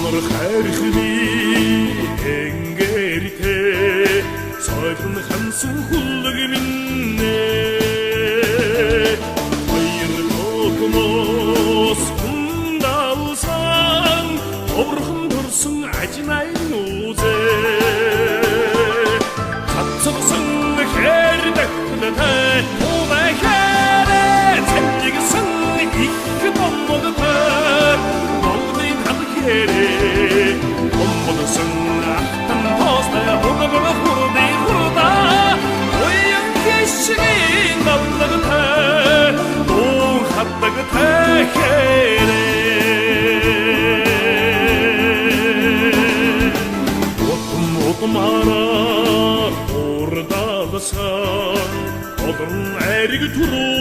Амар хайрхны энгэртэй сойлон хансан хүлэг минь баяр токмос хүндалсан оврхон төрсөн ажнайн үзээ цацсан хэрдэгтэй тумай хэрэ цэнгсэн их бомбогтой болны тамхэрэ бомбогсон ахтан тостай хурдага хурди хурда оян кишин даллагтай дуу хаттагтай хэрэ Отмара урдалсан одон айриг түрүү